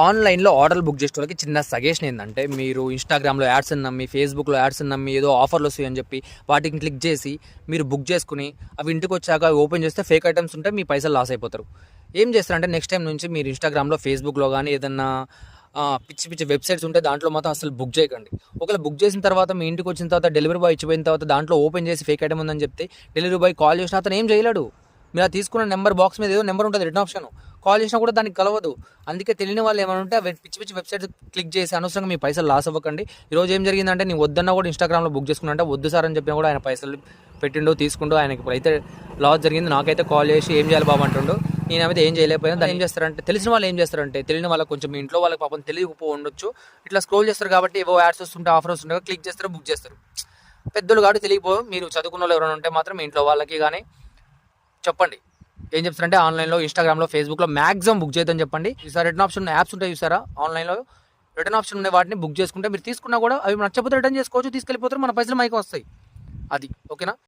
ఆన్లైన్లో ఆర్డర్లు బుక్ చేసే వాళ్ళకి చిన్న సజెషన్ ఏంటంటే, మీరు ఇన్స్టాగ్రామ్లో యాడ్స్ని నమ్మి, ఫేస్బుక్లో యాడ్స్ని నమ్మి ఏదో ఆఫర్లు వస్తాయని చెప్పి వాటిని క్లిక్ చేసి మీరు బుక్ చేసుకుని అవి ఇంటికి వచ్చాక అవి ఓపెన్ చేస్తే ఫేక్ ఐటమ్స్ ఉంటే మీ పైసలు లాస్ అయిపోతారు. ఏం చేస్తారంటే నెక్స్ట్ టైం నుంచి మీరు ఇన్స్టాగ్రామ్లో, ఫేస్బుక్లో కానీ ఏదన్నా పిచ్చి పిచ్చి వెబ్సైట్స్ ఉంటే దాంట్లో మాత్రం అసలు బుక్ చేయకండి. ఒకవేళ బుక్ చేసిన తర్వాత మీ ఇంటికి వచ్చిన తర్వాత డెలివరీ బాయ్ ఇచ్చిపోయిన తర్వాత దాంట్లో ఓపెన్ చేసి ఫేక్ ఐటమ్ ఉందని చెప్తే డెలివరీ బాయ్ కాల్ చేసినా అతను ఏం చేయలేడు. మీరు అది తీసుకున్న నెంబర్ బాక్స్ మీద ఏదో నెంబర్ ఉంటుంది, రిటర్న్ ఆప్షన్. కాల్ చేసినా కూడా దానికి కలవదు. అందుకే తెలియని వాళ్ళు ఏమైనా ఉంటే అవి పిచ్చి పిచ్చి వెబ్సైట్స్ క్లిక్ చేసి అనవసరంగా మీ పైసలు లాస్ అవ్వకండి. ఈరోజు ఏం జరిగిందంటే నేను వద్దన్నా కూడా ఇన్స్టాగ్రామ్లో బుక్ చేసుకున్నా, వద్దు సార్ అని చెప్పినా కూడా ఆయన పైసలు పెట్టిండు, తీసుకుంటూ ఆయనకి ఇప్పుడైతే లాస్ జరిగింది. నాకైతే కాల్ చేసి ఏం చేయాలి బాబు అంటుండు. నేనైతే ఏం చేయలేకపోయాను. దాన్ని ఏం చేస్తారంటే తెలిసిన వాళ్ళు ఏం చేస్తారంటే తెలియని వాళ్ళకి కొంచెం మీ ఇంట్లో వాళ్ళకి పాపం తెలియకపో ఉండొచ్చు, ఇట్లా స్క్రోల్ చేస్తారు కాబట్టి ఏవో యాడ్స్ వస్తుంటే ఆఫర్ వస్తుంటే క్లిక్ చేస్తారు, బుక్ చేస్తారు. పెద్దలు కాబట్టి తెలియపో. మీరు చదువుకున్న వాళ్ళు ఎవరైనా ఉంటే మాత్రం మీ ఇంట్లో వాళ్ళకి కానీ చెప్పండి. ఏం చెప్తారంటే ఆన్లైన్లో, ఇన్స్టాగ్రామ్లో, ఫేస్బుక్లో మ్యాక్సిమం బుక్ చేయొద్దని చెప్పండి. ఈసారి రిటర్న్ ఆప్షన్ యాప్స్ ఉంటాయి చూసారా, ఆన్లైన్లో రిటర్న్ ఆప్షన్ ఉండే వాటిని బుక్ చేసుకుంటే మీరు తీసుకున్నా కూడా అవి నచ్చకపోతే రిటర్న్ చేసుకోవచ్చు, తీసుకెళ్ళిపోతారు, మన పైసలు మైకి వస్తాయి. అది ఓకేనా.